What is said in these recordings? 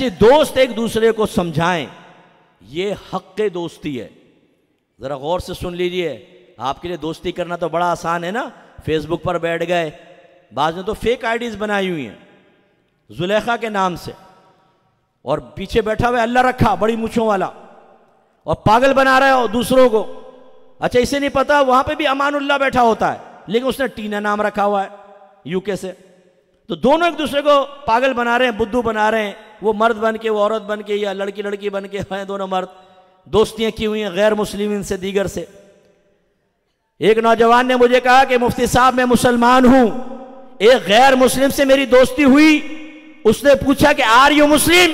ایسے دوست ایک دوسرے کو سمجھائیں، یہ حق دوستی ہے۔ ذرا غور سے سن لیجئے، آپ کے لیے دوستی کرنا تو بڑا آسان ہے نا، فیس بک پر بیٹھ گئے، بعض نے تو فیک آئیڈیز بنائی ہوئی ہیں زلیخا کے نام سے، اور پیچھے بیٹھا ہوا اللہ رکھا بڑی مونچھوں والا، اور پاگل بنا رہے ہو دوسروں کو۔ اچھا اسے نہیں پتا وہاں پہ بھی امان اللہ بیٹھا ہوتا ہے، لیکن اس نے ٹینا نام رکھا ہوا ہے یو کے سے، تو دونوں ایک دوسرے کو پاگل بنا رہے ہیں، بدھو بنا رہے ہیں، وہ مرد بن کے، وہ عورت بن کے، یا لڑکی لڑکی بن کے ہیں، دونوں مرد دوستیاں کی ہوئی ہیں غیر مسلمین سے، دیگر سے۔ ایک نوجوان نے مجھے کہا کہ مفتی صاحب میں مسلمان ہوں، ایک غیر مسلم سے میری دوستی ہوئی، اس نے پوچھا کہ آر یو مسلم،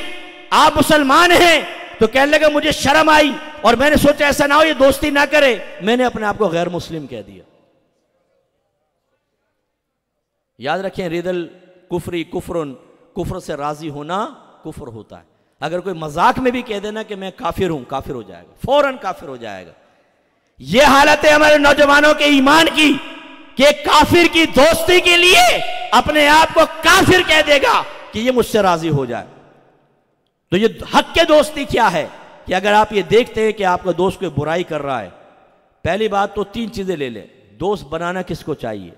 آپ مسلمان ہیں؟ تو کہنے لگا مجھے شرم آئی، اور میں نے سوچا ایسا نہ ہو یہ دوستی نہ کرے، میں نے اپنے آپ کو غیر مسلم کہہ دیا۔ یاد رکھیں ردل کفری کفرن، کفر سے راضی ہونا کفر ہوتا ہے۔ اگر کوئی مذاق میں بھی کہہ دینا کہ میں کافر ہوں، کافر ہو جائے گا، فوراً کافر ہو جائے گا۔ یہ حالت ہے ہمارے نوجوانوں کے ایمان کی کہ کافر کی دوستی کے لیے اپنے آپ کو کافر کہہ دے گا کہ یہ مجھ سے راضی ہو جائے۔ تو یہ حق کے دوستی کیا ہے کہ اگر آپ یہ دیکھتے ہیں کہ آپ کا دوست کوئی برائی کر رہا ہے، پہلی بات تو 3 چیزیں لے لیں۔ دوست بنانا کس کو چاہیے؟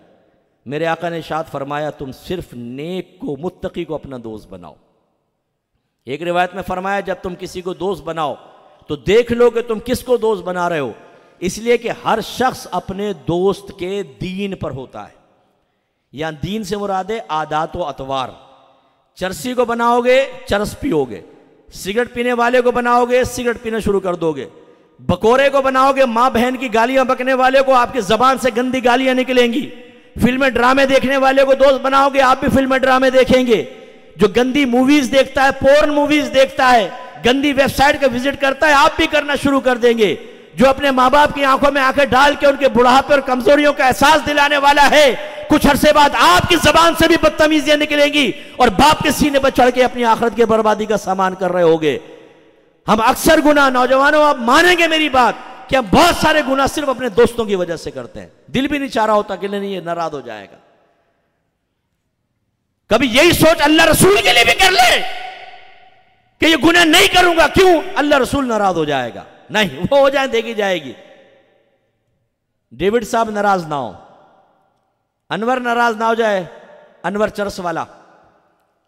میرے آقا نے ارشاد فرمایا تم صرف نیک کو، متقی کو اپنا دوست بناؤ۔ ایک روایت میں فرمایا جب تم کسی کو دوست بناؤ تو دیکھ لو کہ تم کس کو دوست بنا رہے ہو، اس لیے کہ ہر شخص اپنے دوست کے دین پر ہوتا ہے۔ یہاں دین سے مراد ہے عادات و اطوار۔ چرسی کو بناؤ گے چرس پیو گے، سگریٹ پینے والے کو بناؤ گے سگریٹ پینا شروع کر دو گے، بکورے کو بناؤ گے ماں بہن کی گالیاں بکنے والے کو آپ کی زبان سے گندی گالیاں نکلیں گی، فلمیں ڈرامے دیکھنے والے کو دوست بناؤ گے آپ بھی فلمیں ڈرامے دیکھیں گے، جو گندی موویز دیکھتا ہے، پورن موویز دیکھتا ہے، گندی ویب سائٹ کا وزٹ کرتا ہے آپ بھی کرنا شروع کر دیں گے، جو اپنے ماں باپ کی آنکھوں میں آنکھیں ڈال کے ان کے بڑھاپے اور کمزوریوں کا احساس دلانے والا ہے، کچھ عرصے بعد آپ کی زبان سے بھی بدتمیزیاں نکلیں گی اور باپ کے سینے پر چڑھ کے اپنی آخرت کے بربادی کا سامان کر رہے ہوگے۔ ہم اکثر گناہ، نوجوانوں آپ مانیں گے میری بات، کہ ہم بہت سارے گناہ صرف اپنے دوستوں کی وجہ سے کرتے ہیں، دل بھی نہیں چاہ رہا ہوتا کہ نہیں یہ ناراض ہو جائے گا۔ کبھی یہی سوچ اللہ رسول کے لیے بھی کر لے کہ یہ گناہ نہیں کروں گا، کیوں؟ اللہ رسول ناراض ہو جائے گا، نہیں وہ ہو جائے دیکھی جائے گی۔ ڈیوڈ صاحب ناراض نہ ہو، انور ناراض نہ ہو جائے، انور چرس والا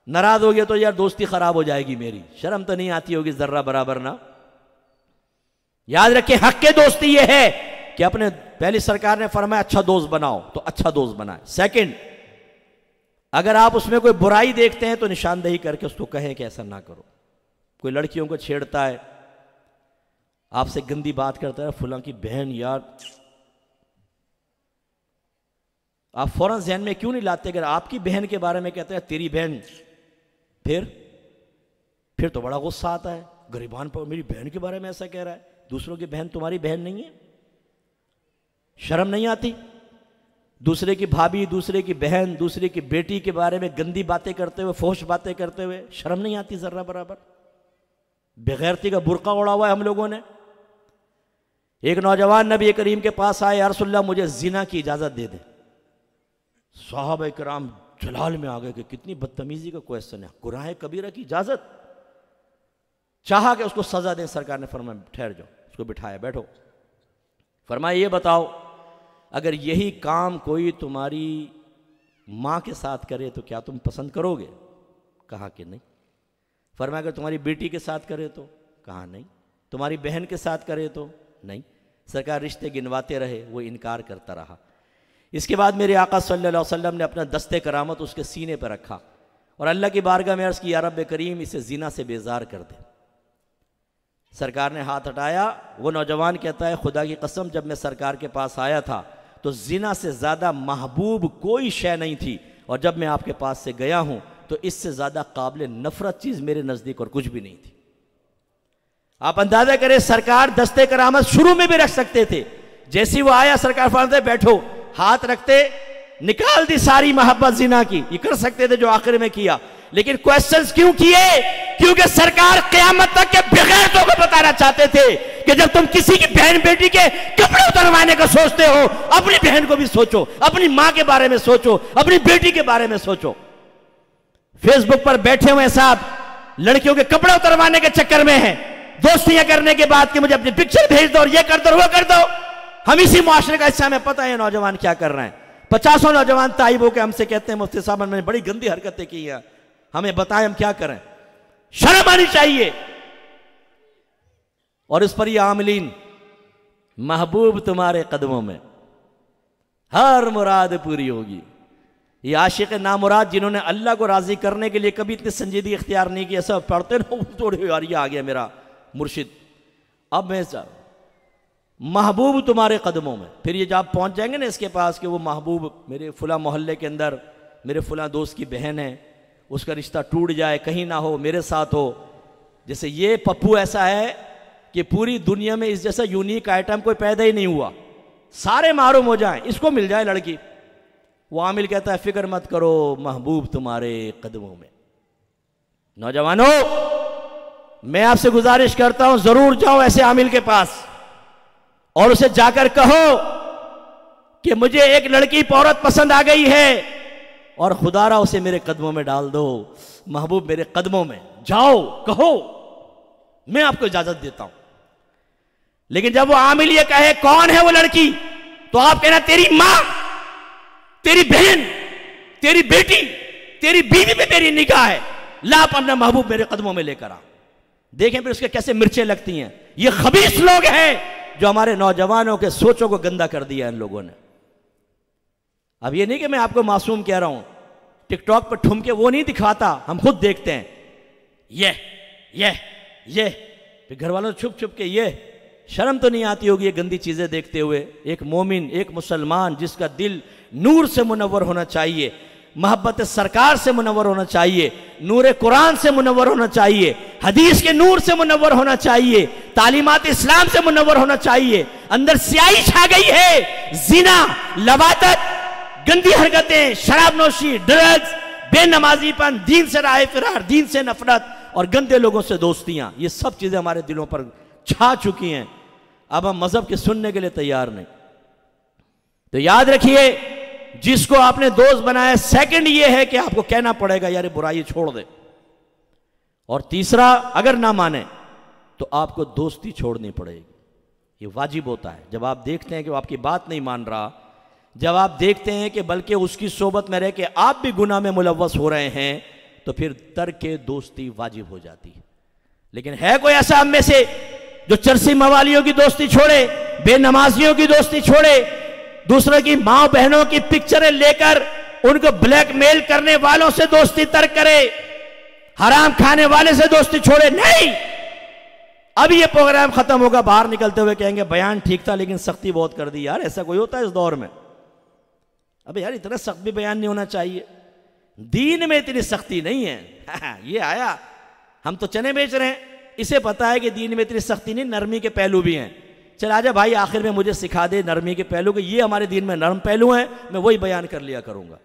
ناراض ہو گیا تو یار دوستی خراب ہو جائے گی میری، شرم تو نہیں آتی ہوگی ذرہ برابر نہ۔ یاد رکھیں حق کے دوستی یہ ہے کہ اپنے، پہلی سرکار نے فرمایا اچھا دوست بناؤ تو اچھا دوست بنائے۔ سیکنڈ، اگر آپ اس میں کوئی برائی دیکھتے ہیں تو نشاندہی کر کے اس کو کہیں کہ ایسا نہ کرو۔ کوئی لڑکیوں کو چھیڑتا ہے، آپ سے گندی بات کرتا ہے، فلاں کی بہن یار، آپ فوراً ذہن میں کیوں نہیں لاتے اگر آپ کی بہن کے بارے میں کہتے ہیں تیری بہن، پھر تو بڑا غصہ آتا ہے، گریبان پر میری بہن کے بارے میں ایسا کہہ رہا ہے، دوسروں کی بہن تمہاری بہن نہیں ہے؟ شرم نہیں آتی؟ دوسرے کی بھابھی، دوسرے کی بہن، دوسرے کی بیٹی کے بارے میں گندی باتیں کرتے ہوئے، فحش باتیں کرتے ہوئے شرم نہیں آتی ذرہ برابر؟ بغیرتی کا برقع اڑا ہوا ہے ہم لوگوں نے۔ ایک نوجوان نبی کریم کے پاس آئے، یا رسول اللہ مجھے زنا کی اجازت دے دے۔ صحابہ کرام جلال میں آ گئے کہ کتنی بدتمیزی کا کویسچن ہے، گناہ کبیرہ کی اجازت؟ چاہا کہ اس کو سزا دیں، سرکار نے فرمایا ٹھہر جاؤ، اس کو بٹھایا، بیٹھو، فرمایا یہ بتاؤ اگر یہی کام کوئی تمہاری ماں کے ساتھ کرے تو کیا تم پسند کرو گے؟ کہا کہ نہیں۔ فرمایا اگر تمہاری بیٹی کے ساتھ کرے تو؟ کہا نہیں۔ تمہاری بہن کے ساتھ کرے تو؟ نہیں۔ سرکار رشتے گنواتے رہے، وہ انکار کرتا رہا۔ اس کے بعد میرے آقا صلی اللہ علیہ وسلم نے اپنا دست کرامت اس کے سینے پہ رکھا اور اللہ کی بارگاہ میں عرض کی یا رب کریم اسے زنا سے بیزار کر دے۔ سرکار نے ہاتھ ہٹایا، وہ نوجوان کہتا ہے خدا کی قسم جب میں سرکار کے پاس آیا تھا تو زنا سے زیادہ محبوب کوئی شے نہیں تھی، اور جب میں آپ کے پاس سے گیا ہوں تو اس سے زیادہ قابل نفرت چیز میرے نزدیک اور کچھ بھی نہیں تھی۔ آپ اندازہ کریں سرکار دست کرامت شروع میں بھی رکھ سکتے تھے، جیسی وہ آیا سرکار فرماتے بیٹھو، ہاتھ رکھتے، نکال دی ساری محبت زنا کی، یہ کر سکتے تھے جو آخر میں کیا، لیکن کویسچنز کیوں کیے؟ کیونکہ سرکار قیامت تک کے بغیرتوں کو بتانا چاہتے تھے کہ جب تم کسی کی بہن بیٹی کے کپڑے اتروانے کا سوچتے ہو، اپنی بہن کو بھی سوچو، اپنی ماں کے بارے میں سوچو، اپنی بیٹی کے بارے میں سوچو۔ فیس بک پر بیٹھے ہوئے صاحب لڑکیوں کے کپڑے اتروانے کے چکر میں ہیں، دوستیاں کرنے کے بعد کہ مجھے اپنی پکچر بھیج دو اور یہ کر دو وہ کر دو. ہم اسی معاشرے کا حصہ، ہمیں پتہ ہے نوجوان کیا کر رہے ہیں. 50 نوجوان تائب ہو کے ہم سے کہتے ہیں مفتی صاحب ہم نے بڑی گندی حرکتیں کی ہیں، ہمیں بتائیں ہم کیا کریں. شرم آنی چاہیے. اور اس پر یہ عاملین، محبوب تمہارے قدموں میں ہر مراد پوری ہوگی. یہ عاشق نامراد جنہوں نے اللہ کو راضی کرنے کے لیے کبھی اتنی سنجیدگی اختیار نہیں کی، ایسا پڑھتے نا تھوڑے یار یہ آ گیا میرا مرشد، اب میں محبوب تمہارے قدموں میں. پھر یہ جب پہنچ جائیں گے نا اس کے پاس کہ وہ محبوب میرے فلاں محلے کے اندر میرے فلاں دوست کی بہن ہے، اس کا رشتہ ٹوٹ جائے کہیں نہ ہو میرے ساتھ ہو. جیسے یہ پپو ایسا ہے کہ پوری دنیا میں اس جیسا یونیک آئٹم کوئی پیدا ہی نہیں ہوا، سارے معروم ہو جائیں، اس کو مل جائے لڑکی. وہ عامل کہتا ہے فکر مت کرو محبوب تمہارے قدموں میں. نوجوانوں میں آپ سے گزارش کرتا ہوں ضرور جاؤ ایسے عامل کے پاس اور اسے جا کر کہو کہ مجھے ایک لڑکی عورت پسند آ گئی ہے اور خدا را اسے میرے قدموں میں ڈال دو، محبوب میرے قدموں میں. جاؤ کہو، میں آپ کو اجازت دیتا ہوں. لیکن جب وہ عامل یہ کہے کون ہے وہ لڑکی، تو آپ کہنا تیری ماں، تیری بہن، تیری بیٹی، تیری بیوی پہ میری نگاہ ہے، لا اپنا محبوب میرے قدموں میں لے کر آ. دیکھیں پھر اس کے کیسے مرچیں لگتی ہیں. یہ خبیث لوگ ہیں جو ہمارے نوجوانوں کے سوچوں کو گندا کر دیا ان لوگوں نے. اب یہ نہیں کہ میں آپ کو معصوم کہہ رہا ہوں، ٹک ٹاک پر ٹھمکے وہ نہیں دکھاتا، ہم خود دیکھتے ہیں. یہ پھر گھر والوں چھپ چھپ کے یہ شرم تو نہیں آتی ہوگی یہ گندی چیزیں دیکھتے ہوئے. ایک مومن، ایک مسلمان جس کا دل نور سے منور ہونا چاہیے، محبت سرکار سے منور ہونا چاہیے، نور قرآن سے منور ہونا چاہیے، حدیث کے نور سے منور ہونا چاہیے، تعلیمات اسلام سے منور ہونا چاہیے. اندر سیاہی چھا گئی ہے، زنا، لواطت، گندی حرکتیں، شراب نوشی، ڈرگز، بے نمازی پن، دین سے راہ فرار، دین سے نفرت اور گندے لوگوں سے دوستیاں، یہ سب چیزیں ہمارے دلوں پر چھا چکی ہیں. اب ہم مذہب کے سننے کے لیے تیار نہیں. تو یاد رکھیے جس کو آپ نے دوست بنایا، سیکنڈ یہ ہے کہ آپ کو کہنا پڑے گا یار برائی چھوڑ دے. اور تیسرا اگر نہ مانے تو آپ کو دوستی چھوڑنی پڑے گی. یہ واجب ہوتا ہے. جب آپ دیکھتے ہیں کہ وہ آپ کی بات نہیں مان رہا، جب آپ دیکھتے ہیں کہ بلکہ اس کی صحبت میں رہ کے آپ بھی گناہ میں ملوث ہو رہے ہیں، تو پھر ترک دوستی واجب ہو جاتی ہے. لیکن ہے کوئی ایسا ہم میں سے جو چرسی موالیوں کی دوستی چھوڑے، بے نمازیوں کی دوستی چھوڑے، دوسروں کی ماں بہنوں کی پکچریں لے کر ان کو بلیک میل کرنے والوں سے دوستی ترک کرے، حرام کھانے والے سے دوستی چھوڑے؟ نہیں. اب یہ پروگرام ختم ہوگا، باہر نکلتے ہوئے کہیں گے بیان ٹھیک تھا لیکن سختی بہت کر دی. یار ایسا کوئی ہوتا ہے اس دور میں؟ ابھی یار اتنا سخت بھی بیان نہیں ہونا چاہیے. دین میں اتنی سختی نہیں ہے. یہ آیا ہم تو چنے بیچ رہے ہیں، اسے پتا ہے کہ دین میں اتنی سختی نہیں، نرمی کے پہلو بھی ہیں. چل آجا بھائی آخر میں مجھے سکھا دے نرمی کے پہلو، کہ یہ ہمارے دین میں نرم پہلو ہیں، میں وہی بیان کر لیا کروں گا.